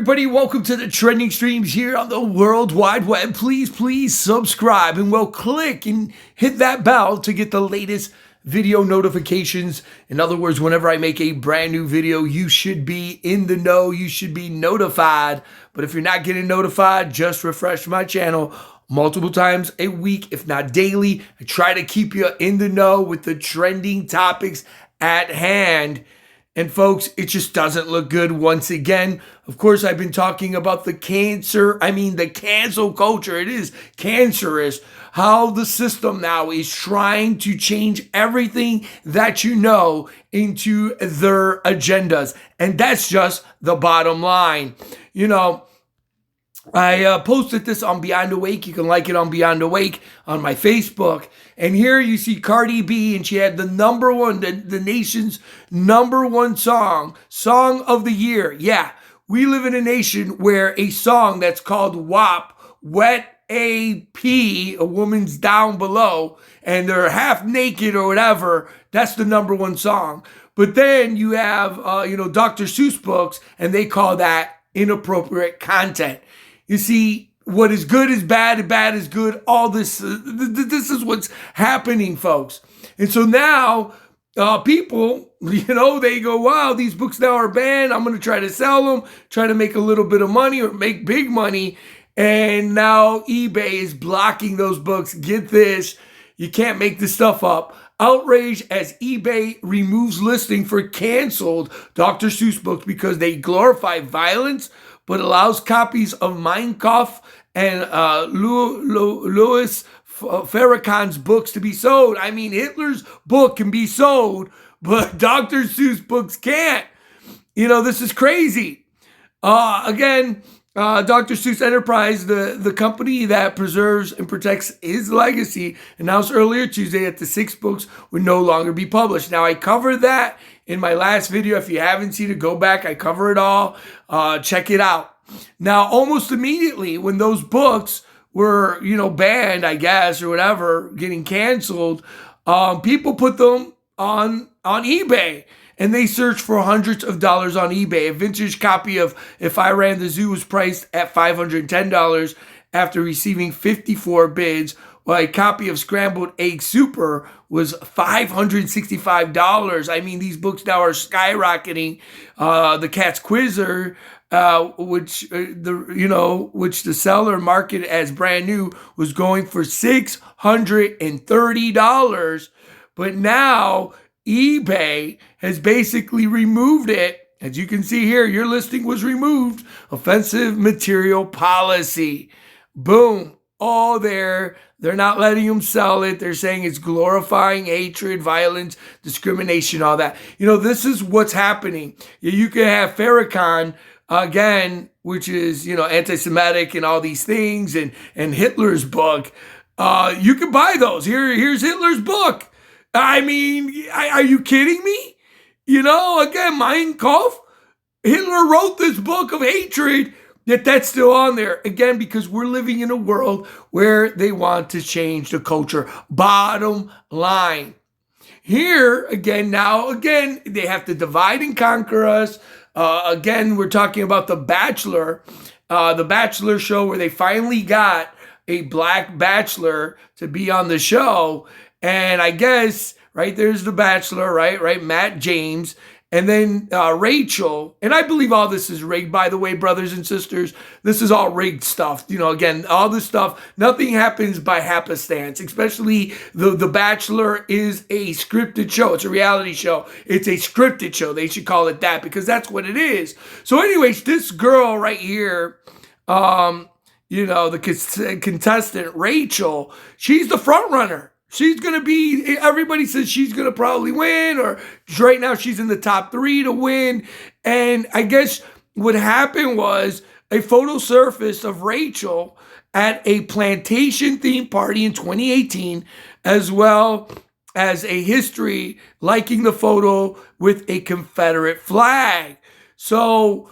everybody? Welcome to the trending streams here on the World Wide Web. Please subscribe and click and hit that bell to get the latest video notifications. In other words, whenever I make a brand new video, you should be in the know. You should be notified. But if you're not getting notified, just refresh my channel multiple times a week, if not daily. I try to keep you in the know with the trending topics at hand. And folks, it just doesn't look good once again. Of course, I've been talking about the cancel culture. It is cancerous how the system now is trying to change everything that you know into their agendas. And that's just the bottom line. You know, I posted this on Beyond Awake. You can like it on Beyond Awake on my Facebook. And here you see Cardi B, and she had the number one, the nation's number one song of the year. Yeah, we live in a nation where a song that's called WAP, Wet A.P., a woman's down below, and they're half naked or whatever, that's the number one song. But then you have, Dr. Seuss books, and they call that inappropriate content. You see, what is good is bad and bad is good. All this is what's happening, folks. And so now people, they go, wow, these books now are banned. I'm going to try to sell them, try to make a little bit of money or make big money. And now eBay is blocking those books. Get this, you can't make this stuff up. Outrage as eBay removes listing for canceled Dr. Seuss books because they glorify violence, but allows copies of Mein Kampf and Louis Farrakhan's books to be sold. I mean, Hitler's book can be sold, but Dr. Seuss books can't. This is crazy. Dr. Seuss Enterprise, the company that preserves and protects his legacy, announced earlier Tuesday that the 6 books would no longer be published. Now, I covered that in my last video. If you haven't seen it, go back. I cover it all. Check it out. Now, almost immediately when those books were, banned, I guess, or whatever, getting canceled, people put them on eBay. And they searched for hundreds of dollars on eBay. A vintage copy of If I Ran the Zoo was priced at $510 after receiving 54 bids, while a copy of Scrambled Egg Super was $565. I mean, these books now are skyrocketing. The Cat's Quizzer, which the seller marketed as brand new, was going for $630. But now eBay has basically removed it. As you can see here, your listing was removed. Offensive material policy. Boom. All there. They're not letting them sell it. They're saying it's glorifying hatred, violence, discrimination, all that. This is what's happening. You can have Farrakhan, again, which is, anti-Semitic and all these things, and Hitler's book. You can buy those. Here's Hitler's book. I mean, are you kidding me? Again, Mein Kampf, Hitler wrote this book of hatred, yet that's still on there. Again, because we're living in a world where they want to change the culture. Bottom line. Here, again, they have to divide and conquer us. Again, we're talking about The Bachelor, the Bachelor show where they finally got a black bachelor to be on the show. And I guess, right, there's the Bachelor, right, Matt James, and then Rachel. And I believe all this is rigged, by the way, brothers and sisters. This is all rigged stuff. Again, all this stuff, nothing happens by happenstance, especially the Bachelor is a scripted show. It's a reality show. It's a scripted show. They should call it that because that's what it is. So anyways, this girl right here, the contestant, Rachel, she's the front runner. She's going to be, everybody says she's going to probably win, or right now she's in the top 3 to win. And I guess what happened was a photo surfaced of Rachel at a plantation themed party in 2018, as well as a history liking the photo with a Confederate flag. So,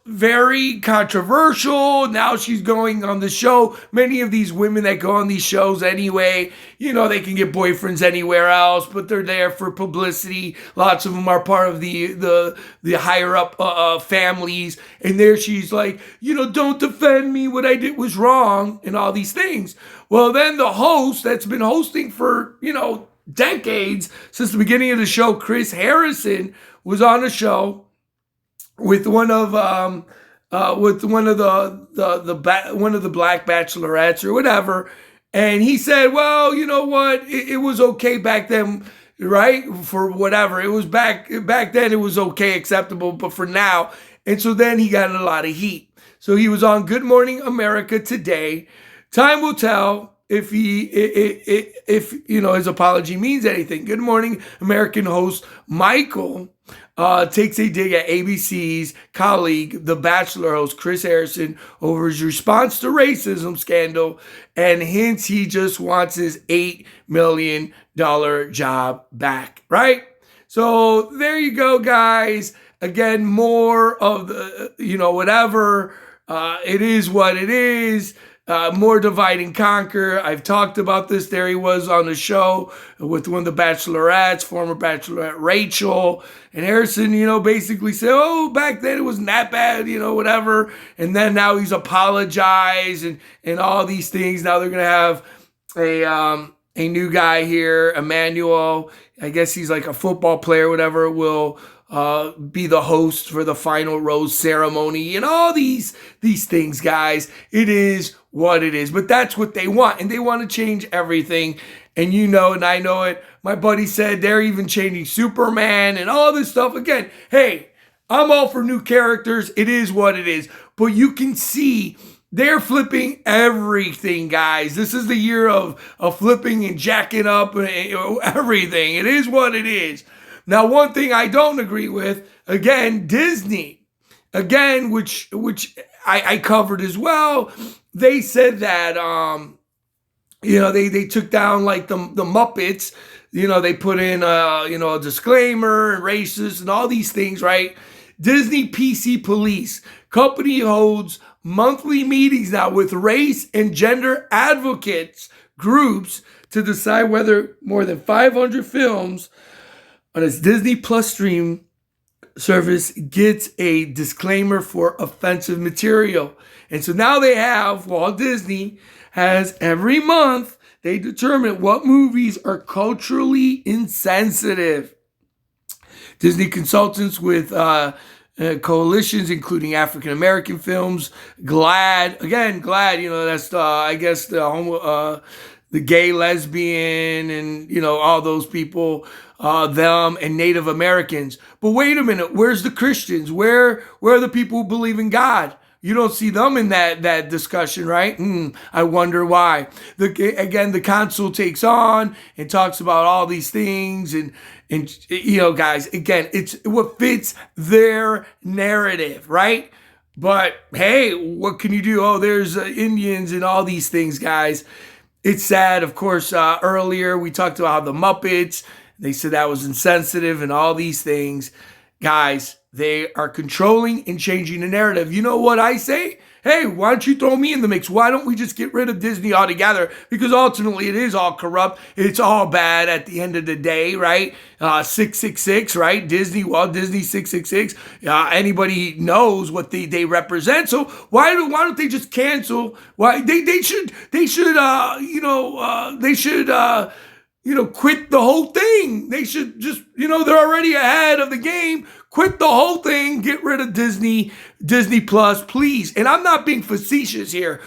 very controversial. Now she's going on the show. Many of these women that go on these shows anyway, they can get boyfriends anywhere else, but they're there for publicity. Lots of them are part of the higher up families. And there she's like, don't defend me. What I did was wrong and all these things. Well, then the host that's been hosting for, decades, since the beginning of the show, Chris Harrison, was on a show with one of the black bachelorettes or whatever, and he said, well, you know what, it was okay back then, right? For whatever, it was back then, it was okay, acceptable, but for now. And so then he got a lot of heat. So he was on Good Morning America today. Time will tell if his apology means anything. Good Morning American host Michael takes a dig at ABC's colleague, the Bachelor host Chris Harrison, over his response to racism scandal, and hints he just wants his $8 million job back, right? So there you go, guys. Again, more of the, whatever. It is what it is. More divide and conquer. I've talked about this. There he was on the show with one of the bachelorettes, former bachelorette Rachel. And Harrison, basically said, oh, back then it wasn't that bad, whatever. And then now he's apologized and all these things. Now they're going to have a new guy here, Emmanuel. I guess he's like a football player, whatever, will be the host for the final rose ceremony and all these things, guys. It is what it is, but that's what they want, and they want to change everything. And and I know it. My buddy said they're even changing Superman and all this stuff. Again, hey, I'm all for new characters. It is what it is, but you can see they're flipping everything, guys. This is the year of flipping and jacking up everything. It is what it is. Now, one thing I don't agree with, again, Disney, again, which I covered as well. They said that, they took down like the Muppets. They put in, a disclaimer and racist and all these things, right? Disney PC Police company holds monthly meetings now with race and gender advocates groups to decide whether more than 500 films on its Disney Plus stream service gets a disclaimer for offensive material. And so now Walt Disney has every month, they determine what movies are culturally insensitive. Disney consultants with coalitions, including African American films, GLAAD, that's I guess the gay, lesbian, and all those people, them and Native Americans. But wait a minute, where's the Christians? Where are the people who believe in God? You don't see them in that discussion, right? I wonder why. The council takes on and talks about all these things, and guys, again, it's what fits their narrative, right? But hey, what can you do? Oh, there's Indians and all these things, guys. It's sad. Of course, earlier we talked about how the Muppets, they said that was insensitive and all these things. Guys, they are controlling and changing the narrative. You know what I say? Hey, why don't you throw me in the mix? Why don't we just get rid of Disney altogether? Because ultimately it is all corrupt. It's all bad at the end of the day, right? 666, right? Walt Disney 666. Anybody knows what they represent. So why don't they just cancel? Why they should quit the whole thing. They should just, they're already ahead of the game. Quit the whole thing. Get rid of Disney Plus, please. And I'm not being facetious here.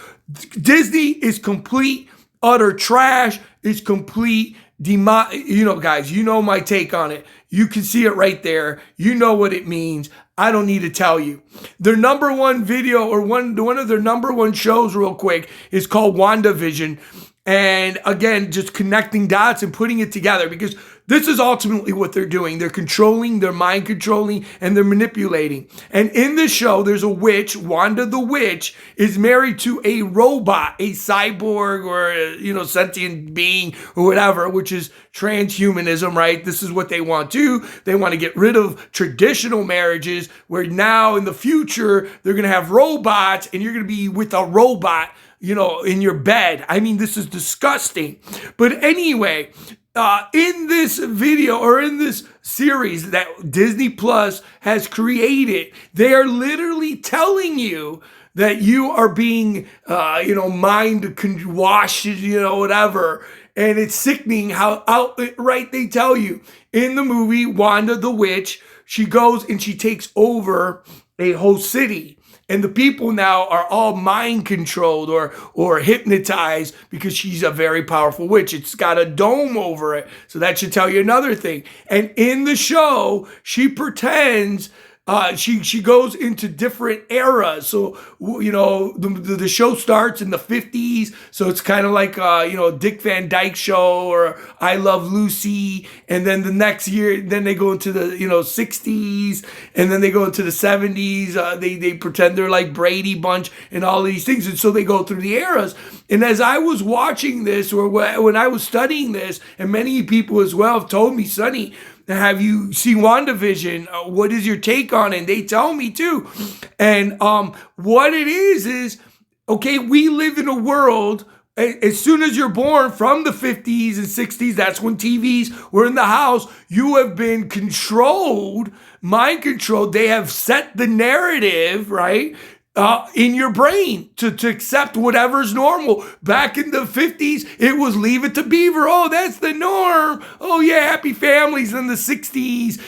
Disney is complete, utter trash. It's complete guys, my take on it. You can see it right there. You know what it means. I don't need to tell you. Their number one video, or one of their number one shows, real quick, is called Wanda Vision. And again, just connecting dots and putting it together, because this is ultimately what they're doing. They're controlling, they're mind controlling, and they're manipulating. And in this show, there's a witch. Wanda the witch is married to a robot, a cyborg, or a, sentient being or whatever, which is transhumanism, right? This is what they want to. They want to get rid of traditional marriages, where now in the future, they're going to have robots and you're going to be with a robot, in your bed. I mean, this is disgusting. But anyway, in this video, or in this series that Disney Plus has created, they are literally telling you that you are being, mind washed, whatever. And it's sickening how outright they tell you. In the movie, Wanda the witch, she goes and she takes over a whole city. And the people now are all mind controlled or hypnotized because she's a very powerful witch. It's got a dome over it. So that should tell you another thing. And in the show, she pretends she goes into different eras. So, the show starts in the 50s. So it's kind of like, a Dick Van Dyke show or I Love Lucy. And then the next year, then they go into the, 60s. And then they go into the 70s. They pretend they're like Brady Bunch and all these things. And so they go through the eras. And as I was watching this, or when I was studying this, and many people as well have told me, Sonny, have you seen Wanda Vision? What is your take on it? And they tell me too. And what it is, okay, we live in a world, as soon as you're born, from the 50s and 60s, that's when TVs were in the house, you have been controlled, mind controlled. They have set the narrative, right? In your brain to accept whatever's normal. Back in the 50s, it was Leave It to Beaver. Oh, that's the norm. Oh yeah, happy families. In the 60s,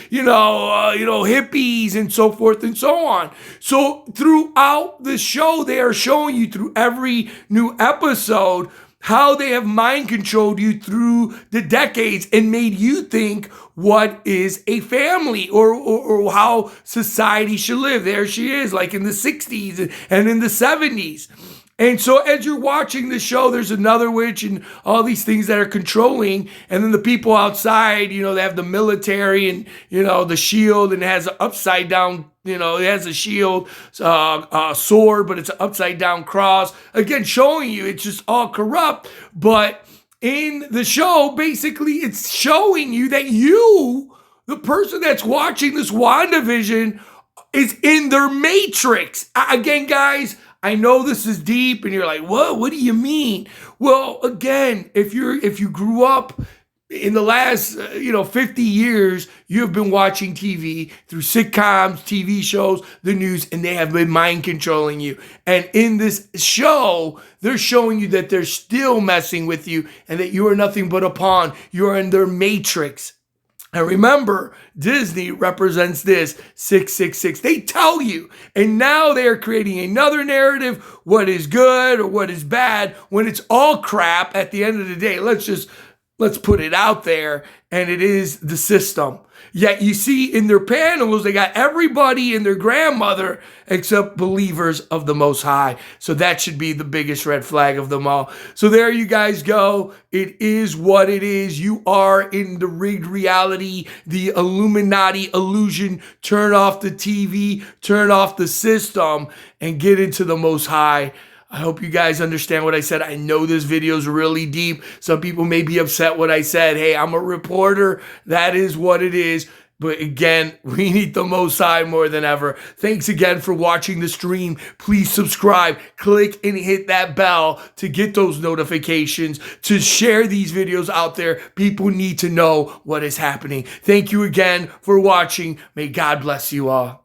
hippies and so forth and so on. So throughout the show, they are showing you through every new episode how they have mind controlled you through the decades and made you think what is a family or how society should live. There she is, like in the 60s and in the 70s. And so as you're watching the show, there's another witch and all these things that are controlling. And then the people outside, they have the military and, the shield, and it has an upside down, it has a shield, sword, but it's an upside down cross. Again, showing you it's just all corrupt. But in the show, basically, it's showing you that you, the person that's watching this WandaVision, is in their matrix. Again, guys, I know this is deep and you're like, what do you mean? Well, again, if you grew up in the last 50 years, you have been watching TV through sitcoms, TV shows, the news, and they have been mind controlling you. And in this show, they're showing you that they're still messing with you and that you are nothing but a pawn. You are in their matrix. And remember, Disney represents this 666. They tell you. And now they are creating another narrative, what is good or what is bad, when it's all crap at the end of the day. Let's put it out there, and it is the system. Yet you see in their panels, they got everybody and their grandmother except believers of the Most High. So that should be the biggest red flag of them all. So there you guys go. It is what it is. You are in the rigged reality, the Illuminati illusion. Turn off the TV, turn off the system, and get into the Most High. I hope you guys understand what I said. I know this video is really deep. Some people may be upset what I said. Hey, I'm a reporter. That is what it is. But again, we need the Most High more than ever. Thanks again for watching the stream. Please subscribe, click and hit that bell to get those notifications, to share these videos out there. People need to know what is happening. Thank you again for watching. May God bless you all.